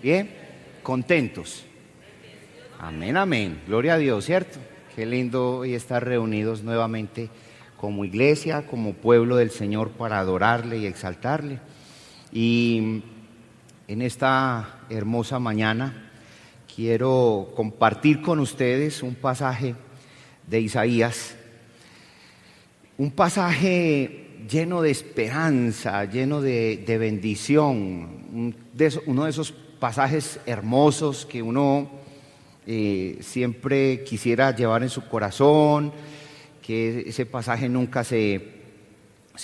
¿Bien? ¿Contentos? Amén, amén. Gloria a Dios, ¿cierto? Qué lindo hoy estar reunidos nuevamente como iglesia, como pueblo del Señor para adorarle y exaltarle. Y en esta hermosa mañana quiero compartir con ustedes un pasaje de Isaías, un pasaje lleno de esperanza, lleno de bendición, uno de esos pasajes hermosos que uno siempre quisiera llevar en su corazón, que ese pasaje nunca se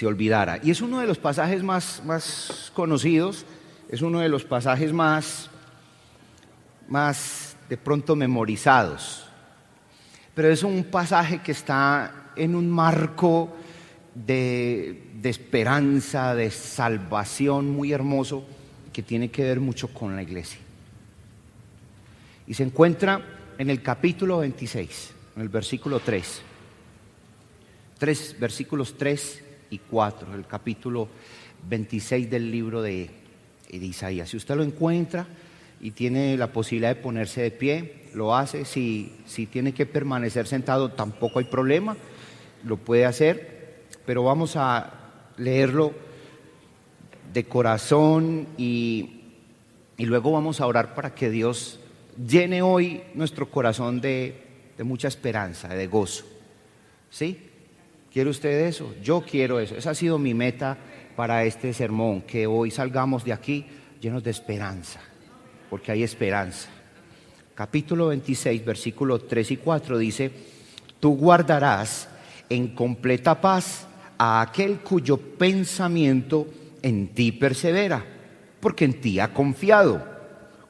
olvidara. Y es uno de los pasajes más conocidos, es uno de los pasajes más de pronto memorizados, pero es un pasaje que está en un marco de esperanza, de salvación muy hermoso, que tiene que ver mucho con la iglesia. Y se encuentra en el capítulo 26, en el versículo 3. Versículos 3 y 4, el capítulo 26 del libro de Isaías. Si usted lo encuentra y tiene la posibilidad de ponerse de pie, lo hace. Si tiene que permanecer sentado, tampoco hay problema, lo puede hacer. Pero vamos a leerlo de corazón y luego vamos a orar para que Dios llene hoy nuestro corazón de mucha esperanza, de gozo. ¿Sí? ¿Quiere usted eso? Yo quiero eso. Esa ha sido mi meta para este sermón, que hoy salgamos de aquí llenos de esperanza, porque hay esperanza. Capítulo 26, versículos 3 y 4 dice: tú guardarás en completa paz a aquel cuyo pensamiento en ti persevera, porque en ti ha confiado.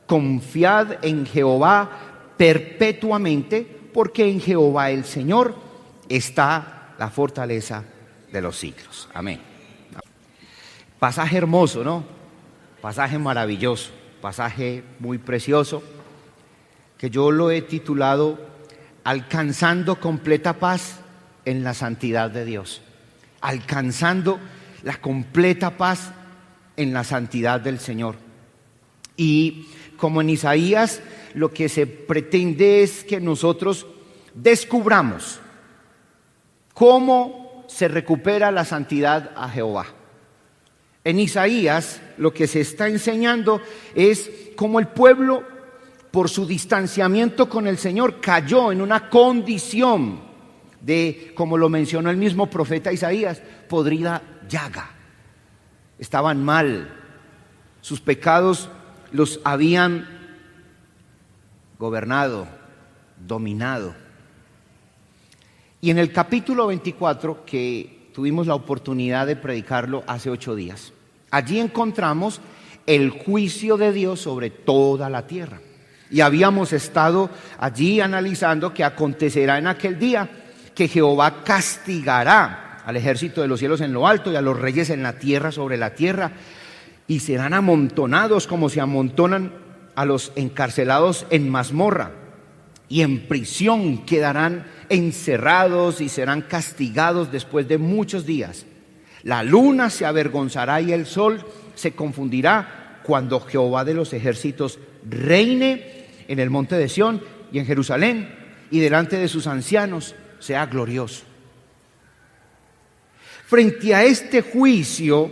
Confiad en Jehová perpetuamente, porque en Jehová el Señor está la fortaleza de los siglos. Amén. Pasaje hermoso, ¿no? Pasaje maravilloso, pasaje muy precioso, que yo lo he titulado Alcanzando completa paz en la santidad de Dios. Alcanzando la completa paz en la santidad del Señor. Y como en Isaías, lo que se pretende es que nosotros descubramos cómo se recupera la santidad a Jehová. En Isaías lo que se está enseñando es cómo el pueblo, por su distanciamiento con el Señor, cayó en una condición de, como lo mencionó el mismo profeta Isaías, podrida llaga. Estaban mal, sus pecados los habían gobernado, dominado. Y en el capítulo 24, que tuvimos la oportunidad de predicarlo hace 8 días, allí encontramos el juicio de Dios sobre toda la tierra. Y habíamos estado allí analizando que acontecerá en aquel día que Jehová castigará al ejército de los cielos en lo alto y a los reyes en la tierra sobre la tierra, y serán amontonados como se amontonan a los encarcelados en mazmorra, y en prisión quedarán encerrados y serán castigados después de muchos días. La luna se avergonzará y el sol se confundirá cuando Jehová de los ejércitos reine en el monte de Sión y en Jerusalén, y delante de sus ancianos sea glorioso. Frente a este juicio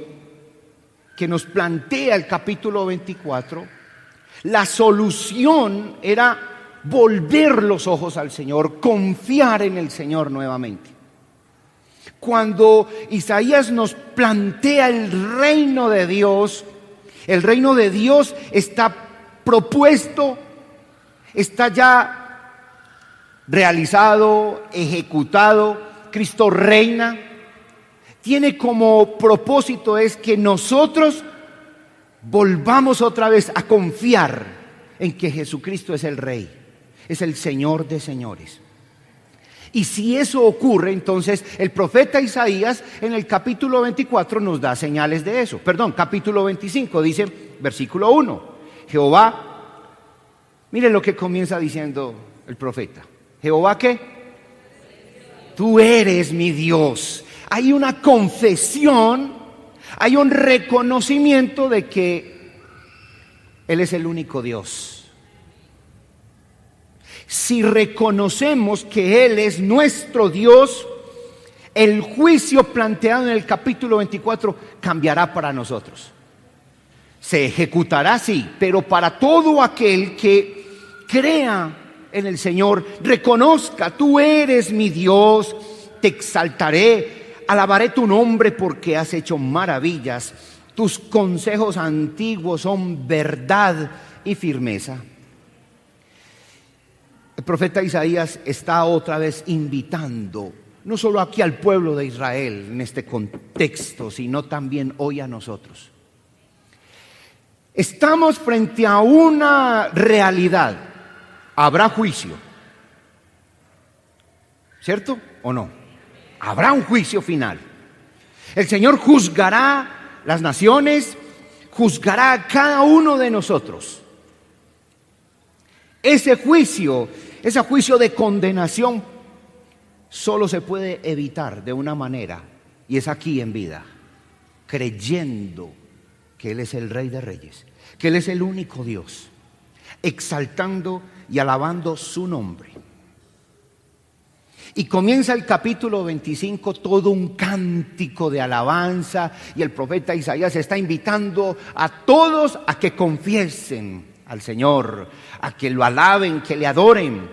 que nos plantea el capítulo 24, la solución era volver los ojos al Señor, confiar en el Señor nuevamente. Cuando Isaías nos plantea el reino de Dios está propuesto, está ya realizado, ejecutado. Cristo reina. Tiene como propósito es que nosotros volvamos otra vez a confiar en que Jesucristo es el Rey, es el Señor de señores. Y si eso ocurre, entonces el profeta Isaías en el capítulo 24 nos da señales de eso. Capítulo 25 dice, versículo 1, Jehová, miren lo que comienza diciendo el profeta. ¿Jehová qué? Tú eres mi Dios. Hay una confesión, hay un reconocimiento de que Él es el único Dios. Si reconocemos que Él es nuestro Dios, el juicio planteado en el capítulo 24 cambiará para nosotros. Se ejecutará, sí, pero para todo aquel que crea en el Señor, reconozca: tú eres mi Dios, te exaltaré, alabaré tu nombre porque has hecho maravillas, tus consejos antiguos son verdad y firmeza. El profeta Isaías está otra vez invitando, no solo aquí al pueblo de Israel en este contexto, sino también hoy a nosotros. Estamos frente a una realidad. Habrá juicio, ¿cierto o no? Habrá un juicio final. El Señor juzgará las naciones, juzgará a cada uno de nosotros. Ese juicio de condenación solo se puede evitar de una manera, y es aquí en vida, creyendo que Él es el Rey de Reyes, que Él es el único Dios, exaltando y alabando su nombre. Y comienza el capítulo 25, todo un cántico de alabanza, y el profeta Isaías está invitando a todos a que confiesen al Señor, a que lo alaben, que le adoren,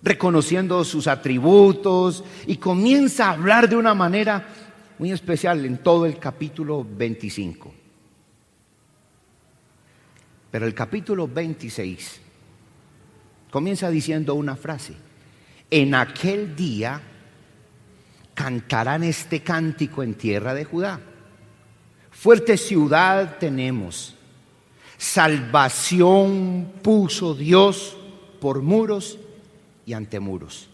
reconociendo sus atributos, y comienza a hablar de una manera muy especial en todo el capítulo 25. Pero el capítulo 26 comienza diciendo una frase: en aquel día cantarán este cántico en tierra de Judá. Fuerte ciudad tenemos, salvación puso Dios por muros y antemuros.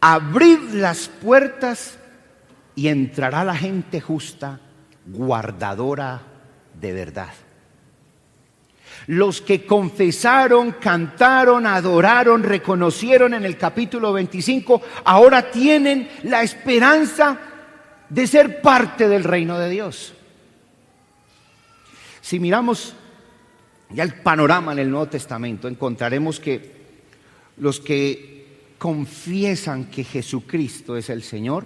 Abrid las puertas y entrará la gente justa, guardadora de verdad. Los que confesaron, cantaron, adoraron, reconocieron en el capítulo 25, ahora tienen la esperanza de ser parte del reino de Dios. Si miramos ya el panorama en el Nuevo Testamento, encontraremos que los que confiesan que Jesucristo es el Señor,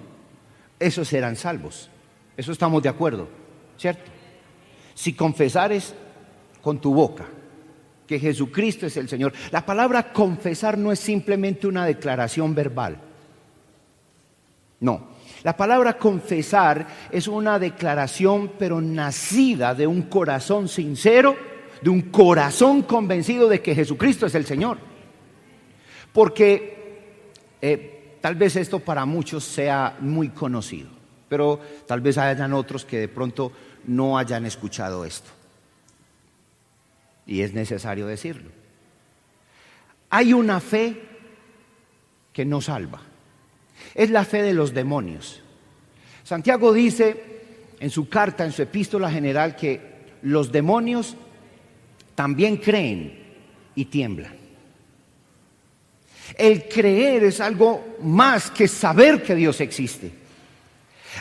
esos serán salvos. Eso estamos de acuerdo, ¿cierto? Si confesares con tu boca que Jesucristo es el Señor. La palabra confesar no es simplemente una declaración verbal. No, la palabra confesar es una declaración, pero nacida de un corazón sincero, de un corazón convencido de que Jesucristo es el Señor. Porque tal vez esto para muchos sea muy conocido, pero tal vez hayan otros que de pronto no hayan escuchado esto. Y es necesario decirlo. Hay una fe que no salva. Es la fe de los demonios. Santiago dice en su carta, en su epístola general, que los demonios también creen y tiemblan. El creer es algo más que saber que Dios existe.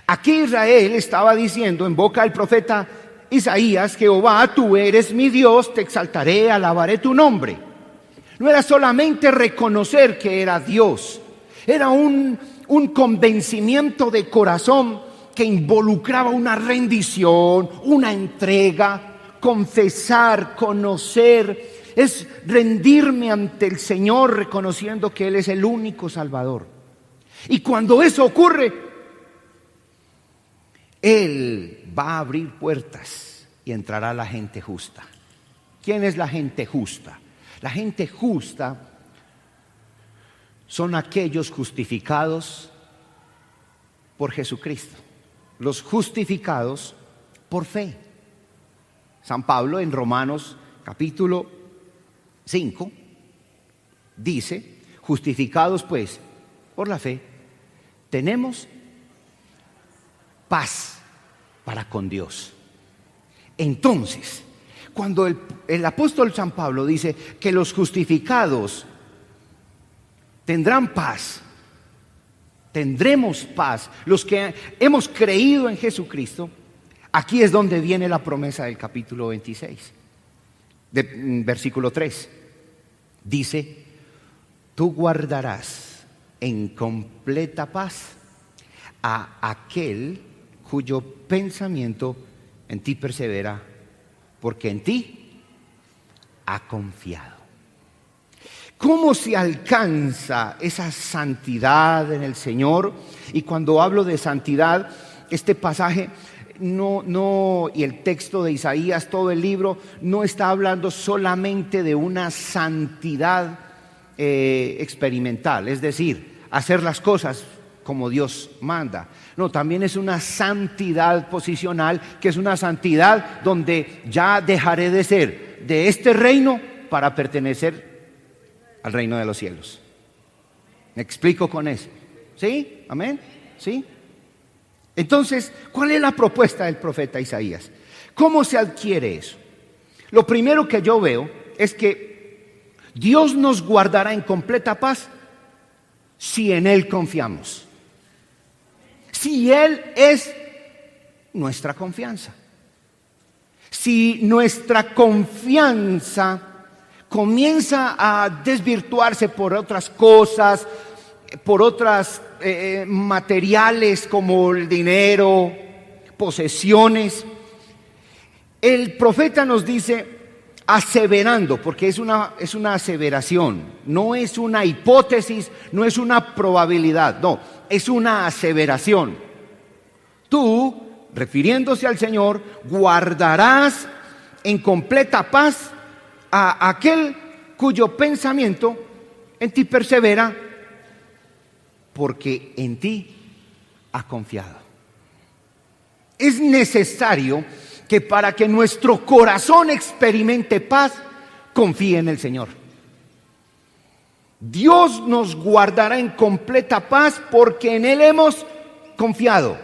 Aquí Israel estaba diciendo en boca del profeta Isaías: Jehová, tú eres mi Dios, te exaltaré, alabaré tu nombre. No era solamente reconocer que era Dios, era un convencimiento de corazón que involucraba una rendición, una entrega, confesar, conocer, es rendirme ante el Señor reconociendo que Él es el único Salvador. Y cuando eso ocurre, Él va a abrir puertas y entrará la gente justa. ¿Quién es la gente justa? La gente justa son aquellos justificados por Jesucristo, los justificados por fe. San Pablo en Romanos capítulo 5 dice: justificados pues por la fe, tenemos paz para con Dios. Entonces, cuando el apóstol San Pablo dice que los justificados tendrán paz, tendremos paz, los que hemos creído en Jesucristo, Aquí es donde viene la promesa del capítulo 26, versículo 3. Dice: tú guardarás en completa paz a aquel cuyo pensamiento en ti persevera, porque en ti ha confiado. ¿Cómo se alcanza esa santidad en el Señor? Y cuando hablo de santidad, este pasaje y el texto de Isaías, todo el libro, no está hablando solamente de una santidad experimental, es decir, hacer las cosas como Dios manda. No, también es una santidad posicional, que es una santidad donde ya dejaré de ser de este reino para pertenecer al reino de los cielos. ¿Me explico con eso? ¿Sí? ¿Amén? ¿Sí? Entonces, ¿cuál es la propuesta del profeta Isaías? ¿Cómo se adquiere eso? Lo primero que yo veo es que Dios nos guardará en completa paz si en Él confiamos. Si Él es nuestra confianza. Si nuestra confianza comienza a desvirtuarse por otras cosas, por otras materiales como el dinero, posesiones, el profeta nos dice, aseverando, porque es una aseveración, no es una hipótesis, no es una probabilidad, no, es una aseveración. Tú, refiriéndose al Señor, guardarás en completa paz a aquel cuyo pensamiento en ti persevera, porque en ti ha confiado. Es necesario que para que nuestro corazón experimente paz, confíe en el Señor. Dios nos guardará en completa paz porque en Él hemos confiado.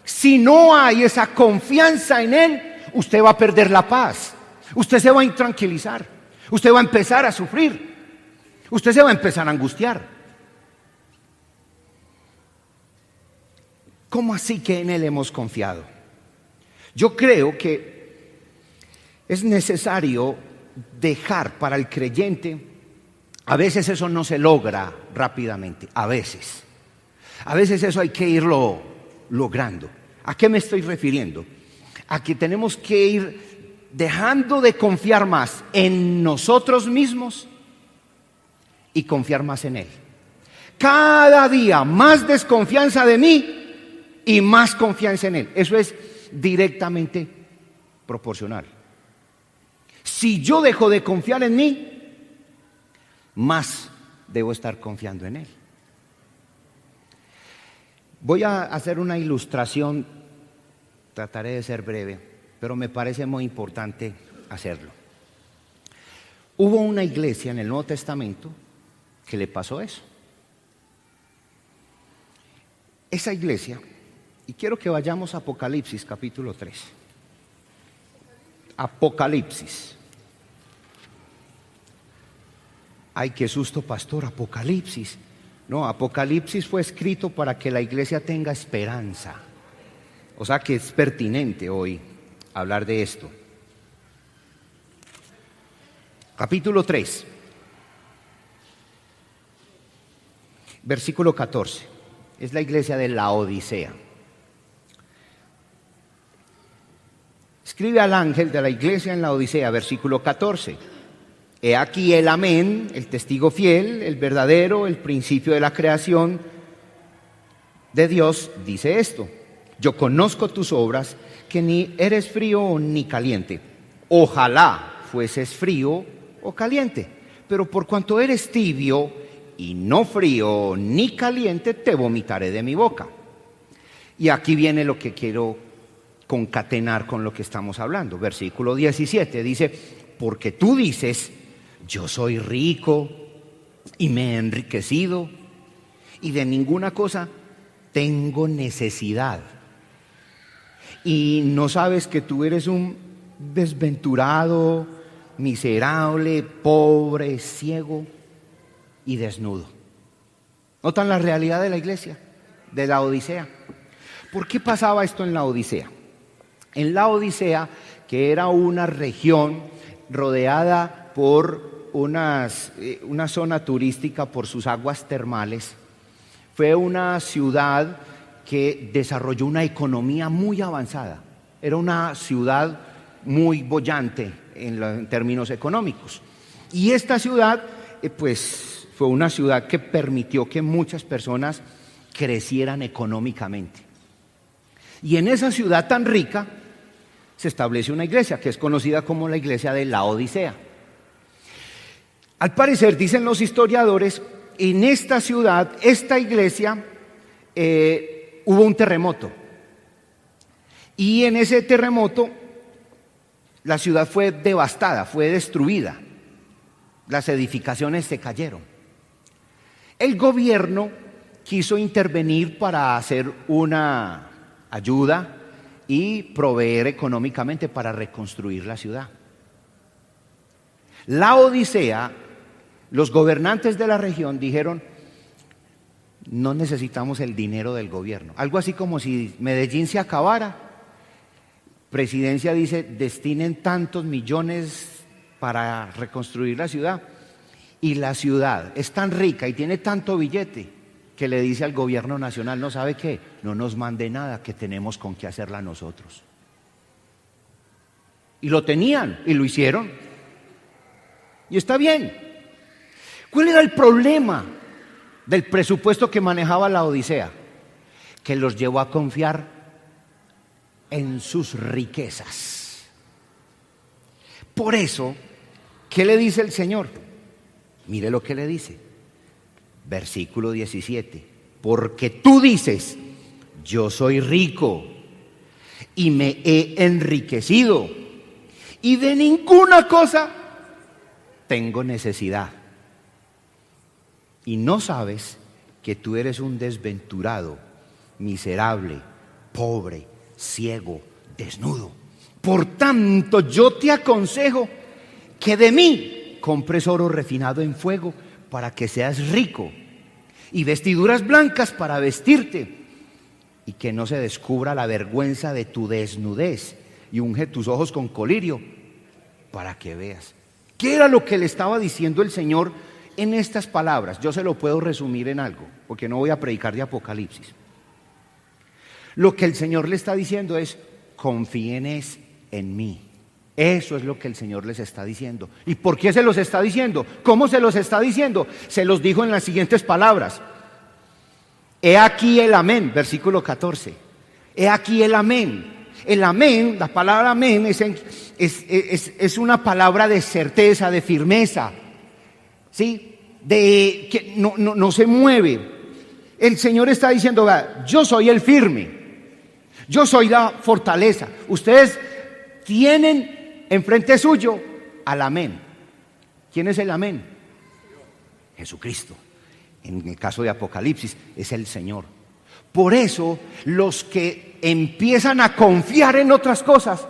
Si no hay esa confianza en Él, usted va a perder la paz. Usted se va a intranquilizar, usted va a empezar a sufrir, usted se va a empezar a angustiar. ¿Cómo así que en Él hemos confiado? Yo creo que es necesario dejar para el creyente, a veces eso no se logra rápidamente, a veces eso hay que irlo logrando. ¿A qué me estoy refiriendo? A que tenemos que ir dejando de confiar más en nosotros mismos y confiar más en Él. Cada día más desconfianza de mí y más confianza en Él. Eso es directamente proporcional. Si yo dejo de confiar en mí, más debo estar confiando en Él. Voy a hacer una ilustración, trataré de ser breve, pero me parece muy importante hacerlo. Hubo una iglesia en el Nuevo Testamento que le pasó eso. Esa iglesia, y quiero que vayamos a Apocalipsis capítulo 3. Apocalipsis. Ay, qué susto, pastor, Apocalipsis. No, Apocalipsis fue escrito para que la iglesia tenga esperanza. O sea que es pertinente hoy hablar de esto. Capítulo 3, versículo 14. Es la iglesia de Laodicea. Escribe al ángel de la iglesia en Laodicea, versículo 14. He aquí el amén, el testigo fiel, el verdadero, el principio de la creación de Dios, dice esto: yo conozco tus obras, que ni eres frío ni caliente. Ojalá fueses frío o caliente, pero por cuanto eres tibio y no frío ni caliente, te vomitaré de mi boca. Y aquí viene lo que quiero concatenar con lo que estamos hablando. Versículo 17 dice: porque tú dices, yo soy rico y me he enriquecido y de ninguna cosa tengo necesidad. Y no sabes que tú eres un desventurado, miserable, pobre, ciego y desnudo. ¿Notan la realidad de la iglesia, de la Odisea? ¿Por qué pasaba esto en la Odisea? En la Odisea, que era una región rodeada por una zona turística por sus aguas termales, fue una ciudad que desarrolló una economía muy avanzada. Era una ciudad muy boyante en términos económicos. Y esta ciudad, pues, fue una ciudad que permitió que muchas personas crecieran económicamente. Y en esa ciudad tan rica se establece una iglesia que es conocida como la iglesia de la Odisea. Al parecer, dicen los historiadores, en esta ciudad, esta iglesia, hubo un terremoto. Y en ese terremoto la ciudad fue devastada, fue destruida. Las edificaciones se cayeron. El gobierno quiso intervenir para hacer una ayuda y proveer económicamente para reconstruir la ciudad. La Odisea, los gobernantes de la región dijeron: no necesitamos el dinero del gobierno. Algo así como si Medellín se acabara, presidencia dice: destinen tantos millones para reconstruir la ciudad. Y la ciudad es tan rica y tiene tanto billete que le dice al gobierno nacional: no, ¿sabe qué? No nos mande nada, que tenemos con qué hacerla nosotros. Y lo tenían y lo hicieron. Y está bien. ¿Cuál era el problema del presupuesto que manejaba la Odisea? Que los llevó a confiar en sus riquezas. Por eso, ¿qué le dice el Señor? Mire lo que le dice. Versículo 17. Porque tú dices: yo soy rico y me he enriquecido y de ninguna cosa tengo necesidad. Y no sabes que tú eres un desventurado, miserable, pobre, ciego, desnudo. Por tanto, yo te aconsejo que de mí compres oro refinado en fuego para que seas rico, y vestiduras blancas para vestirte, y que no se descubra la vergüenza de tu desnudez, y unge tus ojos con colirio para que veas. ¿Qué era lo que le estaba diciendo el Señor en estas palabras? Yo se lo puedo resumir en algo, porque no voy a predicar de Apocalipsis. Lo que el Señor le está diciendo es: confíen en mí. Eso es lo que el Señor les está diciendo. ¿Y por qué se los está diciendo? ¿Cómo se los está diciendo? Se los dijo en las siguientes palabras: he aquí el amén, versículo 14. He aquí el amén. El amén, la palabra amén es una palabra de certeza, de firmeza, ¿sí? De que no se mueve. El Señor está diciendo: yo soy el firme, yo soy la fortaleza. Ustedes tienen enfrente suyo al amén. ¿Quién es el amén? Jesucristo. En el caso de Apocalipsis es el Señor. Por eso los que empiezan a confiar en otras cosas,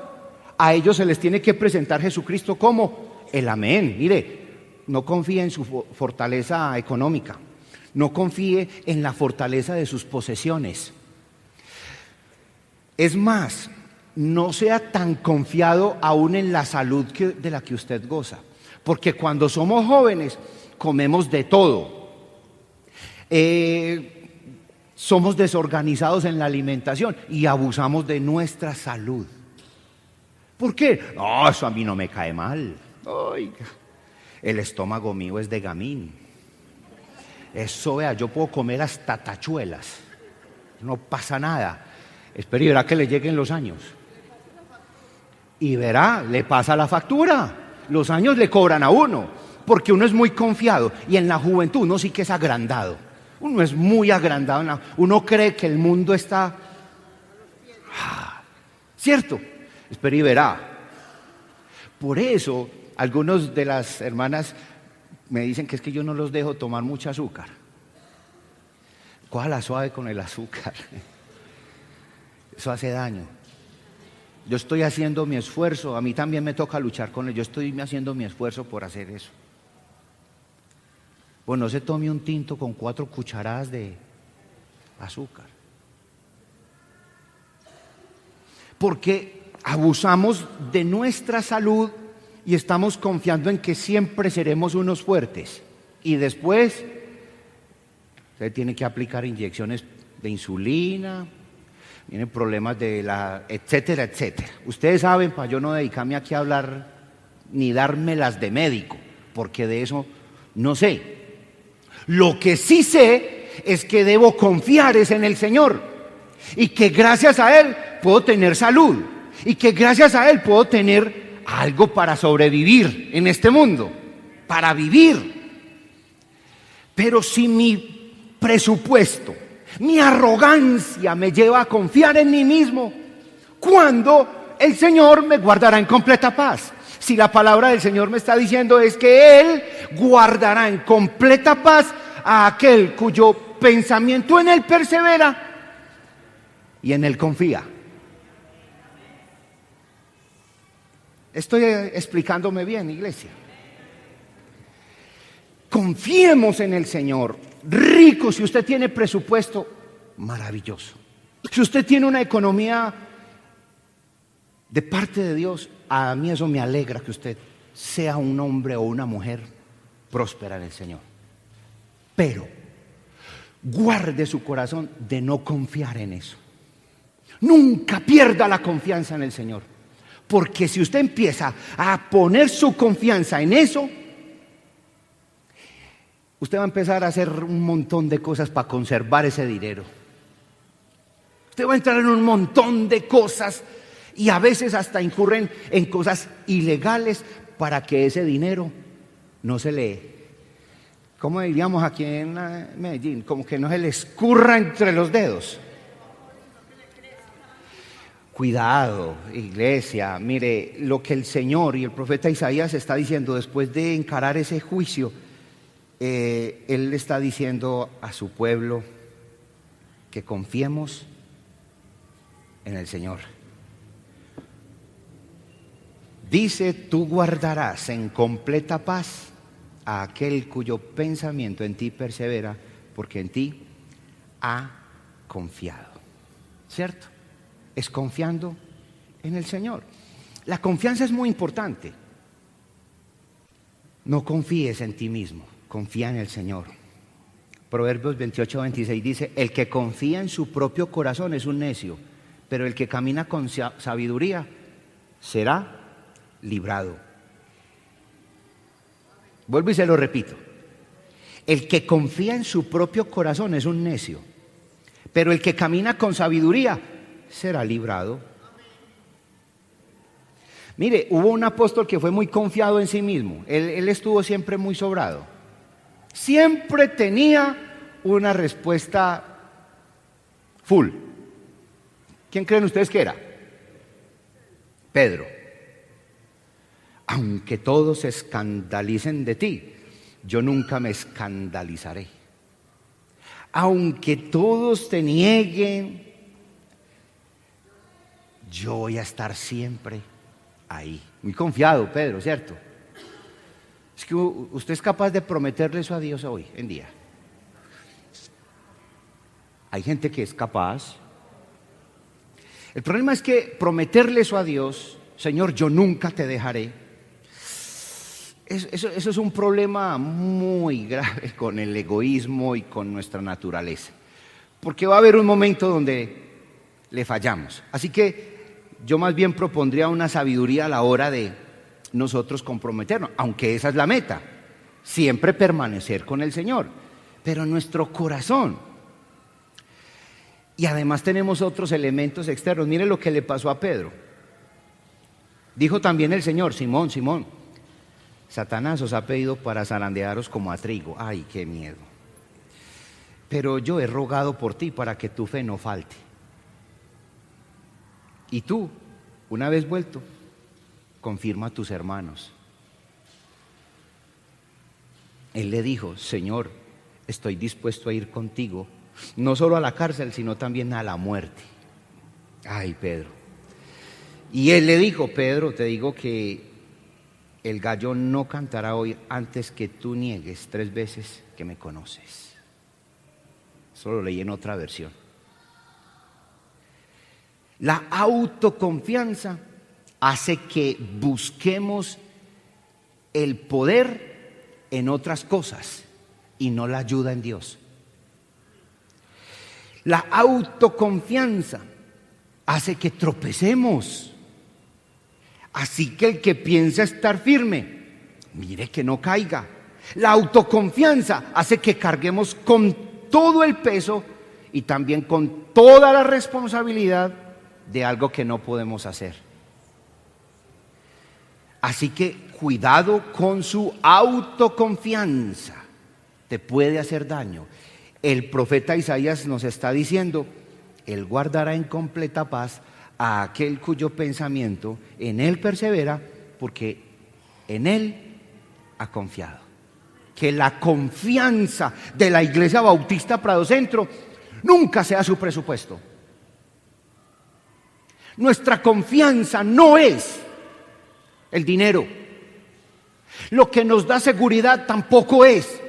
a ellos se les tiene que presentar Jesucristo como el amén. Mire, no confíe en su fortaleza económica, no confíe en la fortaleza de sus posesiones. Es más, no sea tan confiado aún en la salud de la que usted goza, porque cuando somos jóvenes comemos de todo, somos desorganizados en la alimentación y abusamos de nuestra salud. ¿Por qué? No, eso a mí no me cae mal. Oiga, el estómago mío es de gamín. Eso, vea, yo puedo comer hasta tachuelas, no pasa nada. Espere y verá que le lleguen los años. Y verá, le pasa la factura. Los años le cobran a uno, porque uno es muy confiado. Y en la juventud uno sí que es agrandado. Uno es muy agrandado. Uno cree que el mundo está... ¿Cierto? Espere y verá. Por eso, algunos de las hermanas me dicen que es que yo no los dejo tomar mucho azúcar. Cójala suave con el azúcar. Eso hace daño. Yo estoy haciendo mi esfuerzo, a mí también me toca luchar con él, yo estoy haciendo mi esfuerzo por hacer eso. Pues no se tome un tinto con 4 cucharadas de azúcar. Porque abusamos de nuestra salud y estamos confiando en que siempre seremos unos fuertes. Y después usted tiene que aplicar inyecciones de insulina, tienen problemas etcétera, etcétera. Ustedes saben, para yo no dedicarme aquí a hablar ni dármelas de médico, porque de eso no sé. Lo que sí sé es que debo confiar es en el Señor y que gracias a Él puedo tener salud y que gracias a Él puedo tener algo para sobrevivir en este mundo, para vivir. Pero si mi presupuesto, mi arrogancia me lleva a confiar en mí mismo, ¿cuándo el Señor me guardará en completa paz? Si la palabra del Señor me está diciendo es que Él guardará en completa paz a aquel cuyo pensamiento en Él persevera y en Él confía. Estoy explicándome bien, iglesia. Confiemos en el Señor. Rico, si usted tiene presupuesto, maravilloso. Si usted tiene una economía de parte de Dios, a mí eso me alegra, que usted sea un hombre o una mujer próspera en el Señor. Pero guarde su corazón de no confiar en eso. Nunca pierda la confianza en el Señor, porque si usted empieza a poner su confianza en eso, usted va a empezar a hacer un montón de cosas para conservar ese dinero. Usted va a entrar en un montón de cosas y a veces hasta incurren en cosas ilegales para que ese dinero no se le, ¿cómo diríamos aquí en Medellín? Como que no se le escurra entre los dedos. Cuidado, iglesia. Mire, lo que el Señor y el profeta Isaías está diciendo después de encarar ese juicio, Él le está diciendo a su pueblo que confiemos en el Señor. Dice: tú guardarás en completa paz a aquel cuyo pensamiento en ti persevera, porque en ti ha confiado. ¿Cierto? Es confiando en el Señor. La confianza es muy importante. No confíes en ti mismo, confía en el Señor. Proverbios 28-26 dice: el que confía en su propio corazón es un necio, pero el que camina con sabiduría será librado. Vuelvo y se lo repito: el que confía en su propio corazón es un necio, pero el que camina con sabiduría será librado. Mire, hubo un apóstol que fue muy confiado en sí mismo. Él estuvo siempre muy sobrado. Siempre tenía una respuesta full. ¿Quién creen ustedes que era? Pedro. Aunque todos se escandalicen de ti, yo nunca me escandalizaré. Aunque todos te nieguen, yo voy a estar siempre ahí. Muy confiado, Pedro, ¿cierto? Es que usted es capaz de prometerle eso a Dios hoy en día. Hay gente que es capaz. El problema es que prometerle eso a Dios, Señor, yo nunca te dejaré, eso es un problema muy grave con el egoísmo y con nuestra naturaleza. Porque va a haber un momento donde le fallamos. Así que yo más bien propondría una sabiduría a la hora de nosotros comprometernos, aunque esa es la meta, siempre permanecer con el Señor, pero nuestro corazón. Y además tenemos otros elementos externos. Mire lo que le pasó a Pedro. Dijo también el Señor: Simón, Simón, Satanás os ha pedido para zarandearos como a trigo. Ay, qué miedo. Pero yo he rogado por ti para que tu fe no falte. Y tú, una vez vuelto, confirma a tus hermanos. Él le dijo: Señor, estoy dispuesto a ir contigo, no solo a la cárcel, sino también a la muerte. Ay, Pedro. Y él le dijo: Pedro, te digo que el gallo no cantará hoy antes que tú niegues 3 veces que me conoces. Eso lo leí en otra versión. La autoconfianza hace que busquemos el poder en otras cosas y no la ayuda en Dios. La autoconfianza hace que tropecemos. Así que el que piensa estar firme, mire que no caiga. La autoconfianza hace que carguemos con todo el peso y también con toda la responsabilidad de algo que no podemos hacer. Así que cuidado con su autoconfianza, te puede hacer daño. El profeta Isaías nos está diciendo, Él guardará en completa paz a aquel cuyo pensamiento en Él persevera, porque en Él ha confiado. Que la confianza de la Iglesia Bautista Prado Centro nunca sea su presupuesto. Nuestra confianza no es el dinero. Lo que nos da seguridad tampoco es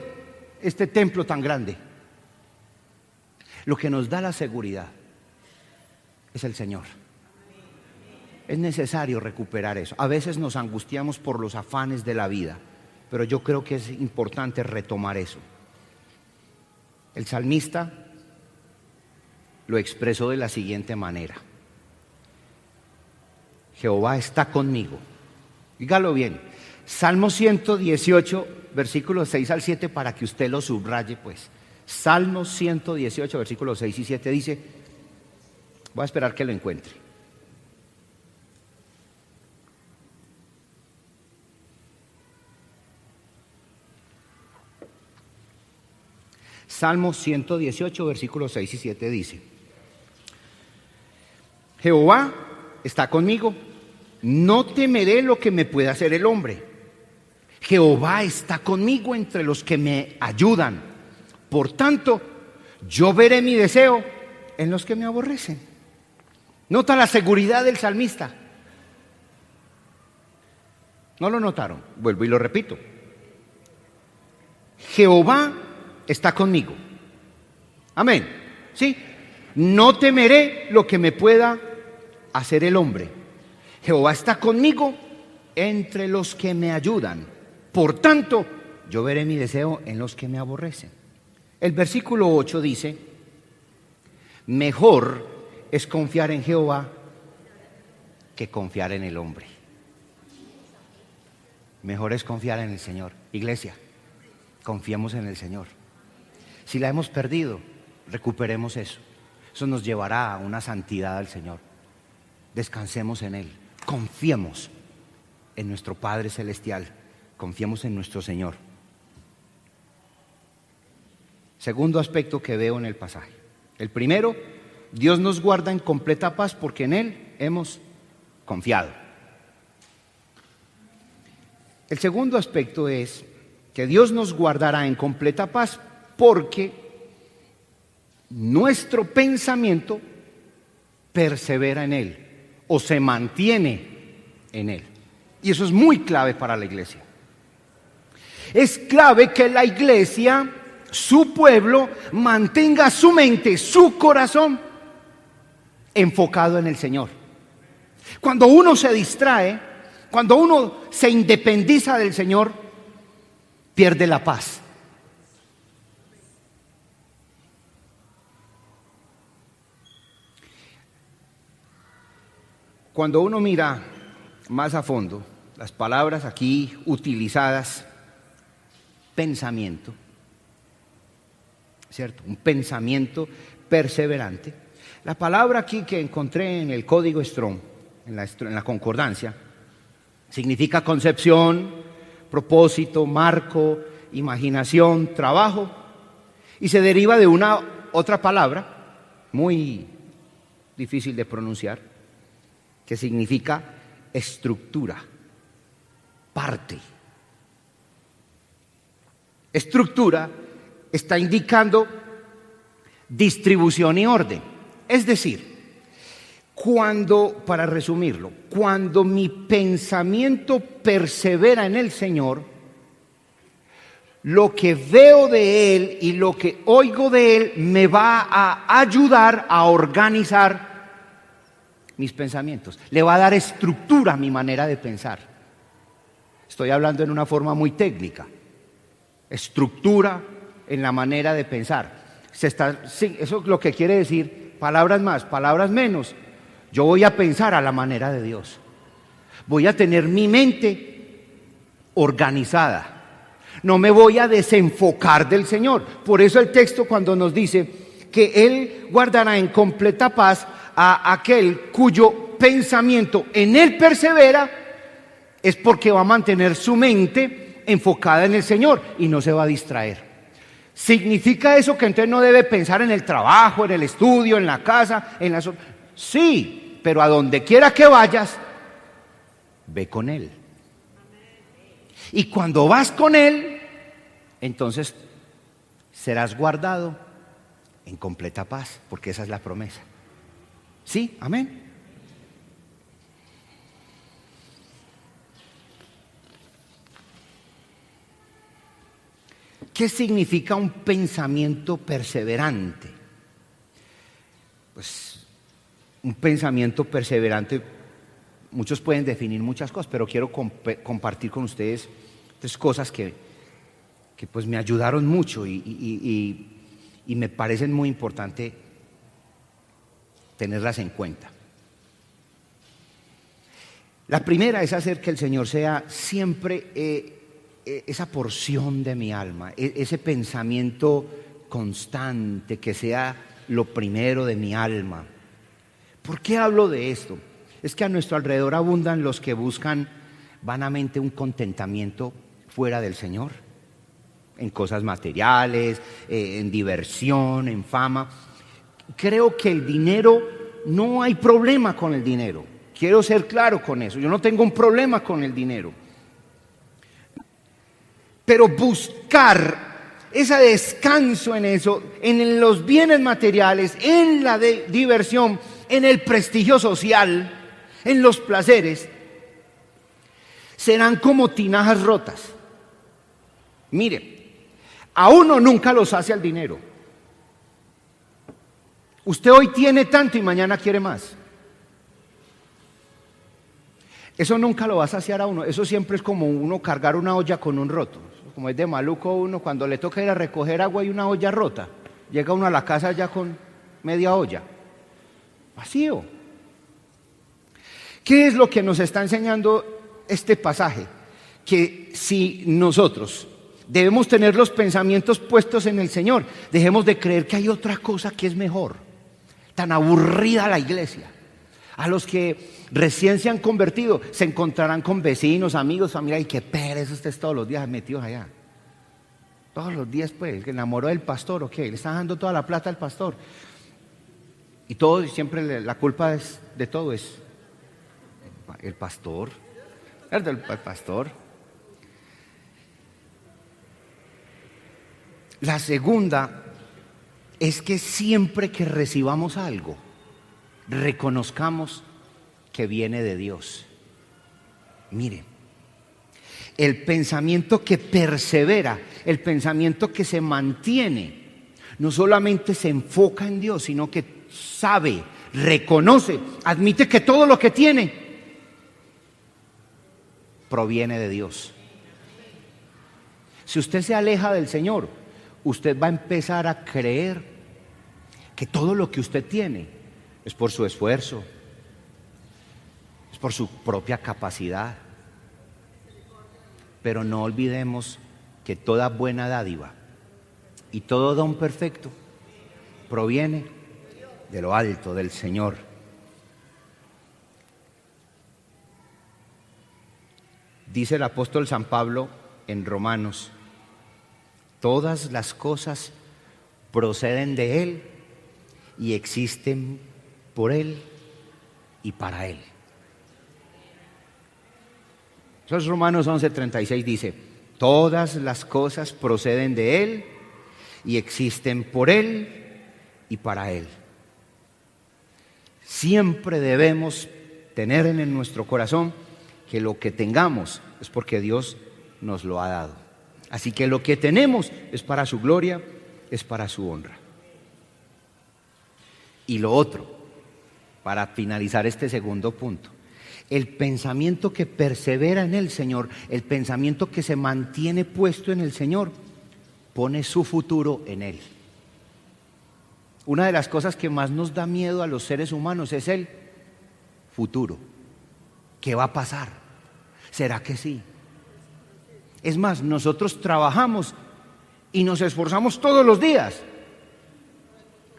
este templo tan grande. Lo que nos da la seguridad es el Señor. Es necesario recuperar eso. A veces nos angustiamos por los afanes de la vida, pero yo creo que es importante retomar eso. El salmista lo expresó de la siguiente manera: Jehová está conmigo. Dígalo bien. Salmo 118, versículos 6 al 7, para que usted lo subraye, pues. Salmo 118, versículos 6 y 7 dice, voy a esperar que lo encuentre. Salmo 118, versículos 6 y 7 dice, Jehová está conmigo, no temeré lo que me pueda hacer el hombre. Jehová está conmigo entre los que me ayudan. Por tanto, yo veré mi deseo en los que me aborrecen. Nota la seguridad del salmista. ¿No lo notaron? Vuelvo y lo repito. Jehová está conmigo. Amén. ¿Sí? No temeré lo que me pueda hacer el hombre. Jehová está conmigo entre los que me ayudan. Por tanto, yo veré mi deseo en los que me aborrecen. El versículo 8 dice, mejor es confiar en Jehová que confiar en el hombre. Mejor es confiar en el Señor. Iglesia, confiemos en el Señor. Si la hemos perdido, recuperemos eso. Eso nos llevará a una santidad al Señor. Descansemos en Él. Confiemos en nuestro Padre Celestial. Confiemos en nuestro Señor. Segundo aspecto que veo en el pasaje. El primero, Dios nos guarda en completa paz porque en Él hemos confiado. El segundo aspecto es que Dios nos guardará en completa paz porque nuestro pensamiento persevera en Él o se mantiene en Él. Y eso es muy clave para la iglesia. Es clave que la iglesia, su pueblo, mantenga su mente, su corazón enfocado en el Señor. Cuando uno se distrae, cuando uno se independiza del Señor, pierde la paz. Cuando uno mira más a fondo las palabras aquí utilizadas, pensamiento, ¿cierto? Un pensamiento perseverante. La palabra aquí que encontré en el código Strong, en la concordancia, significa concepción, propósito, marco, imaginación, trabajo, y se deriva de una otra palabra muy difícil de pronunciar, que significa estructura, parte. Estructura está indicando distribución y orden. Es decir, para resumirlo, cuando mi pensamiento persevera en el Señor, lo que veo de Él y lo que oigo de Él me va a ayudar a organizar mis pensamientos. Le va a dar estructura a mi manera de pensar. Estoy hablando en una forma muy técnica. Estructura en la manera de pensar. Sí, eso es lo que quiere decir, palabras más, palabras menos. Yo voy a pensar a la manera de Dios. Voy a tener mi mente organizada. No me voy a desenfocar del Señor. Por eso el texto cuando nos dice que Él guardará en completa paz a aquel cuyo pensamiento en Él persevera, es porque va a mantener su mente enfocada en el Señor y no se va a distraer. ¿Significa eso que entonces no debe pensar en el trabajo, en el estudio, en la casa, en las... Sí, pero a donde quiera que vayas, ve con Él. Y cuando vas con Él, entonces serás guardado en completa paz, porque esa es la promesa. ¿Sí? Amén. ¿Qué significa un pensamiento perseverante? Pues un pensamiento perseverante, muchos pueden definir muchas cosas, pero quiero compartir con ustedes tres cosas que pues me ayudaron mucho y me parecen muy importantes tenerlas en cuenta. La primera es hacer que el Señor sea siempre esa porción de mi alma, ese pensamiento constante, que sea lo primero de mi alma. ¿Por qué hablo de esto? Es que a nuestro alrededor abundan los que buscan vanamente un contentamiento fuera del Señor, en cosas materiales, en diversión, en fama. Creo que el dinero, no hay problema con el dinero. Quiero ser claro con eso. Yo no tengo un problema con el dinero. Pero buscar ese descanso en eso, en los bienes materiales, en la diversión, en el prestigio social, en los placeres, serán como tinajas rotas. Mire, a uno nunca lo sacia el dinero. Usted hoy tiene tanto y mañana quiere más. Eso nunca lo va a saciar a uno. Eso siempre es como uno cargar una olla con un roto. Como es de maluco uno cuando le toca ir a recoger agua y una olla rota. Llega uno a la casa ya con media olla. Vacío. ¿Qué es lo que nos está enseñando este pasaje? Que si nosotros debemos tener los pensamientos puestos en el Señor, dejemos de creer que hay otra cosa que es mejor. Tan aburrida la iglesia. A los que recién se han convertido se encontrarán con vecinos, amigos, familia, y qué pereza ustedes todos los días metidos allá. Todos los días, pues, que enamoró del pastor, ¿o qué? Le está dando toda la plata al pastor. Y todo, siempre la culpa de todo es el pastor. El pastor. La segunda es que siempre que recibamos algo, reconozcamos que viene de Dios. Mire, el pensamiento que persevera, el pensamiento que se mantiene, no solamente se enfoca en Dios, sino que sabe, reconoce, admite que todo lo que tiene proviene de Dios. Si usted se aleja del Señor, usted va a empezar a creer que todo lo que usted tiene es por su esfuerzo, es por su propia capacidad. Pero no olvidemos que toda buena dádiva y todo don perfecto proviene de lo alto, del Señor. Dice el apóstol San Pablo en Romanos: todas las cosas proceden de Él y existen por Él y para Él. Entonces Romanos 11:36 dice: todas las cosas proceden de Él y existen por Él y para Él. Siempre debemos tener en nuestro corazón que lo que tengamos es porque Dios nos lo ha dado. Así que lo que tenemos es para su gloria, es para su honra. Y lo otro, para finalizar este segundo punto. El pensamiento que persevera en el Señor, el pensamiento que se mantiene puesto en el Señor, pone su futuro en Él. Una de las cosas que más nos da miedo a los seres humanos es el futuro. ¿Qué va a pasar? ¿Será que sí? Es más, nosotros trabajamos y nos esforzamos todos los días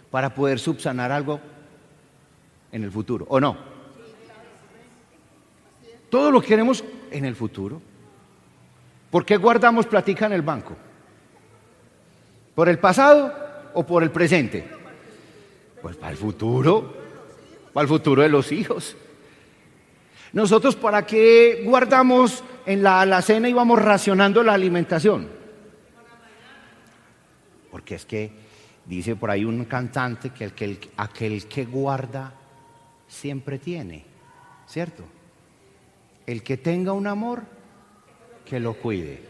para poder subsanar algo en el futuro, ¿o no? Todo lo queremos en el futuro. ¿Por qué guardamos platica en el banco? ¿Por el pasado o por el presente? Pues para el futuro de los hijos. Nosotros, ¿para qué guardamos en la alacena y vamos racionando la alimentación? Porque es que dice por ahí un cantante que aquel que guarda siempre tiene, ¿cierto? El que tenga un amor, que lo cuide.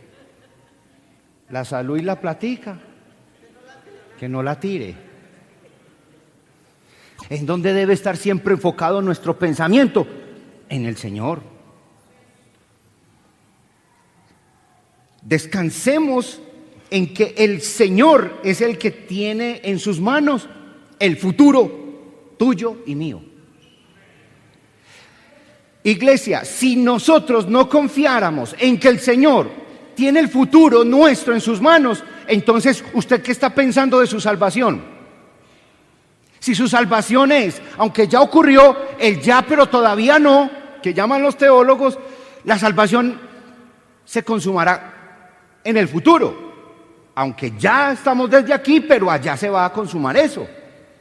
La salud y la platica, que no la tire. ¿En dónde debe estar siempre enfocado nuestro pensamiento? En el Señor. Descansemos en que el Señor es el que tiene en sus manos el futuro tuyo y mío. Iglesia, si nosotros no confiáramos en que el Señor tiene el futuro nuestro en sus manos, entonces, ¿usted qué está pensando de su salvación? Si su salvación es, aunque ya ocurrió, el ya pero todavía no, que llaman los teólogos, la salvación se consumará en el futuro. Aunque ya estamos desde aquí, pero allá se va a consumar eso.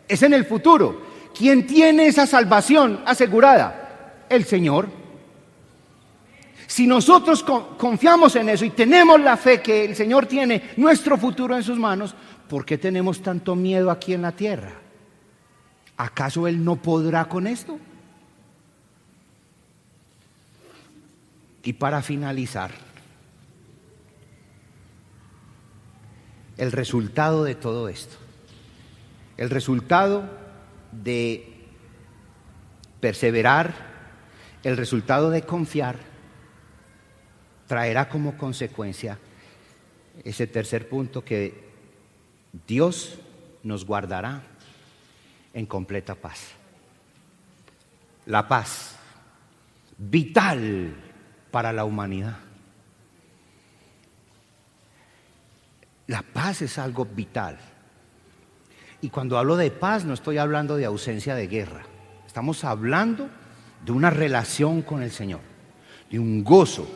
Es en el futuro. ¿Quién tiene esa salvación asegurada? El Señor. Si nosotros confiamos en eso y tenemos la fe que el Señor tiene nuestro futuro en sus manos, ¿por qué tenemos tanto miedo aquí en la tierra? ¿Acaso Él no podrá con esto? Y para finalizar, el resultado de todo esto, el resultado de perseverar, el resultado de confiar, traerá como consecuencia ese tercer punto, que Dios nos guardará en completa paz. La paz, vital para la humanidad. La paz es algo vital. Y cuando hablo de paz no estoy hablando de ausencia de guerra. Estamos hablando de una relación con el Señor, de un gozo,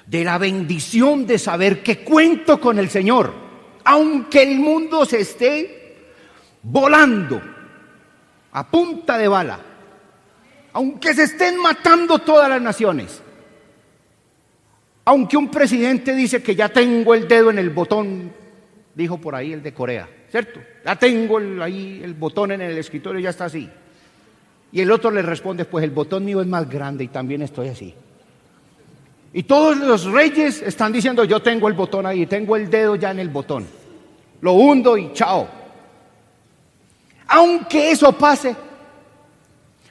de la bendición de saber que cuento con el Señor, aunque el mundo se esté volando a punta de bala, aunque se estén matando todas las naciones, aunque un presidente dice que ya tengo el dedo en el botón, dijo por ahí el de Corea, ¿cierto? Ya tengo ahí el botón en el escritorio, ya está así. Y el otro le responde, pues el botón mío es más grande y también estoy así. Y todos los reyes están diciendo, yo tengo el botón ahí, tengo el dedo ya en el botón. Lo hundo y chao. Aunque eso pase,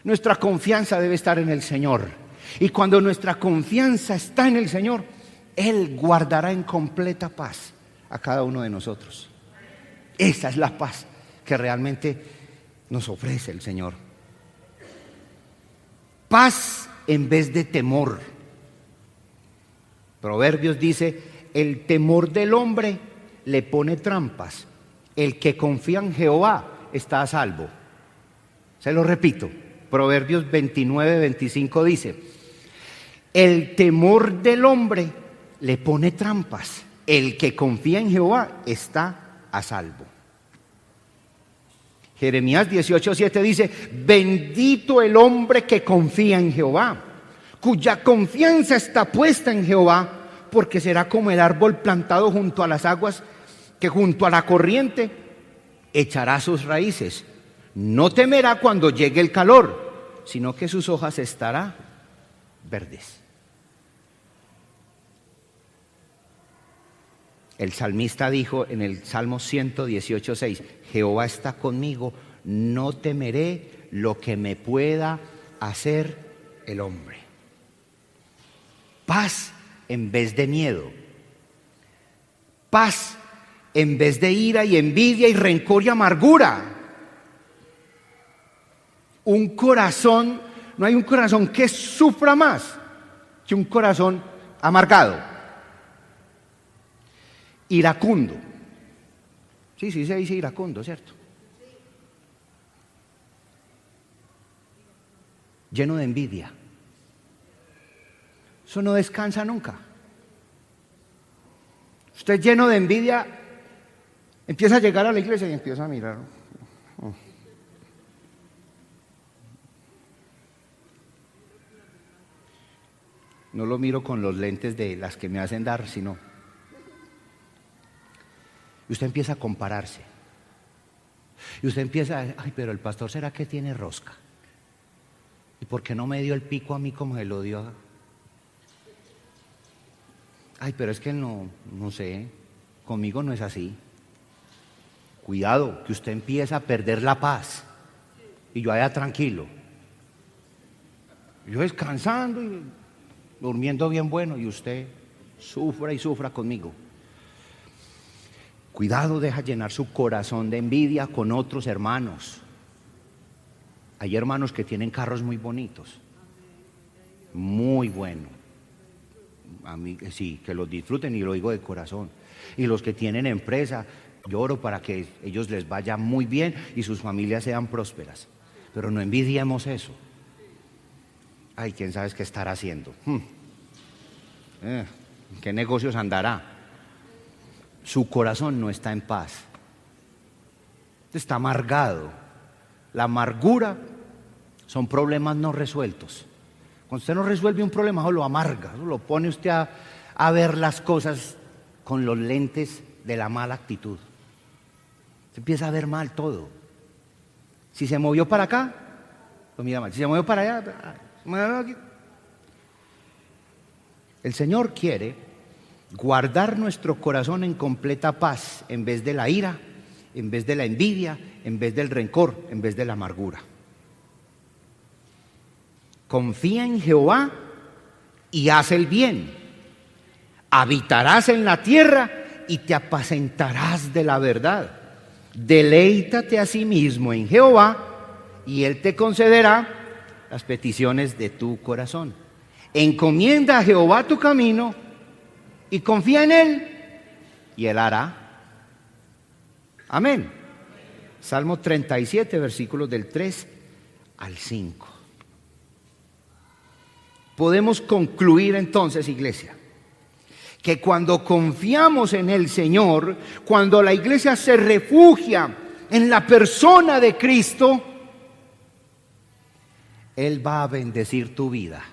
nuestra confianza debe estar en el Señor. Y cuando nuestra confianza está en el Señor, Él guardará en completa paz a cada uno de nosotros. Esa es la paz que realmente nos ofrece el Señor. Paz en vez de temor. Proverbios dice, el temor del hombre le pone trampas. El que confía en Jehová está a salvo. Se lo repito, Proverbios 29-25 dice, el temor del hombre le pone trampas. El que confía en Jehová está a salvo. Jeremías 18:7 dice, bendito el hombre que confía en Jehová, cuya confianza está puesta en Jehová, porque será como el árbol plantado junto a las aguas, que junto a la corriente echará sus raíces. No temerá cuando llegue el calor, sino que sus hojas estarán verdes. El salmista dijo en el Salmo 118:6, Jehová está conmigo, no temeré lo que me pueda hacer el hombre. Paz en vez de miedo. Paz en vez de ira y envidia y rencor y amargura. Un corazón, no hay un corazón que sufra más que un corazón amargado, iracundo. Sí, se dice iracundo, ¿cierto? Lleno de envidia. Eso no descansa nunca. Usted lleno de envidia empieza a llegar a la iglesia y empieza a mirar. No lo miro con los lentes de las que me hacen dar, sino. Y usted empieza a compararse. Y usted empieza a decir, ay, pero el pastor, ¿será que tiene rosca? ¿Y por qué no me dio el pico a mí como se lo dio? Ay, pero es que no sé, conmigo no es así. Cuidado, que usted empieza a perder la paz. Y yo allá tranquilo. Yo descansando y durmiendo bien bueno, y usted sufra y sufra conmigo. Cuidado, deja llenar su corazón de envidia con otros hermanos. Hay hermanos que tienen carros muy bonitos, muy buenos. A mí sí, que los disfruten, y lo digo de corazón. Y los que tienen empresa, yo oro para que ellos les vaya muy bien y sus familias sean prósperas. Pero no envidiemos eso. Ay, quién sabe qué estará haciendo. ¿En qué negocios andará? Su corazón no está en paz. Está amargado. La amargura son problemas no resueltos. Cuando usted no resuelve un problema, eso lo amarga, eso lo pone usted a ver las cosas con los lentes de la mala actitud. Se empieza a ver mal todo. Si se movió para acá, lo mira mal. Si se movió para allá, el Señor quiere guardar nuestro corazón en completa paz, en vez de la ira, en vez de la envidia, en vez del rencor, en vez de la amargura. Confía en Jehová y haz el bien. Habitarás en la tierra y te apacentarás de la verdad. Deleítate a sí mismo en Jehová y Él te concederá las peticiones de tu corazón. Encomienda a Jehová tu camino y confía en Él y Él hará. Amén. Salmo 37, versículos del 3 al 5. Podemos concluir entonces, iglesia, que cuando confiamos en el Señor, cuando la iglesia se refugia en la persona de Cristo, Él va a bendecir tu vida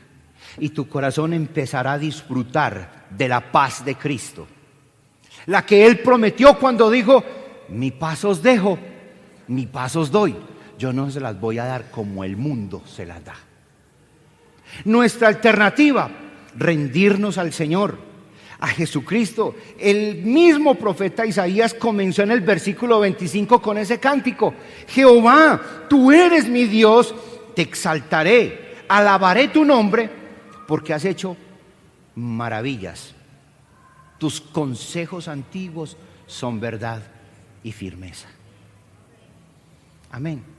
y tu corazón empezará a disfrutar de la paz de Cristo, la que Él prometió cuando dijo: mi paz os dejo, mi paz os doy. Yo no se las voy a dar como el mundo se las da. Nuestra alternativa, rendirnos al Señor, a Jesucristo. El mismo profeta Isaías comenzó en el versículo 25 con ese cántico: Jehová, tú eres mi Dios, te exaltaré, alabaré tu nombre, porque has hecho maravillas. Tus consejos antiguos son verdad y firmeza. Amén.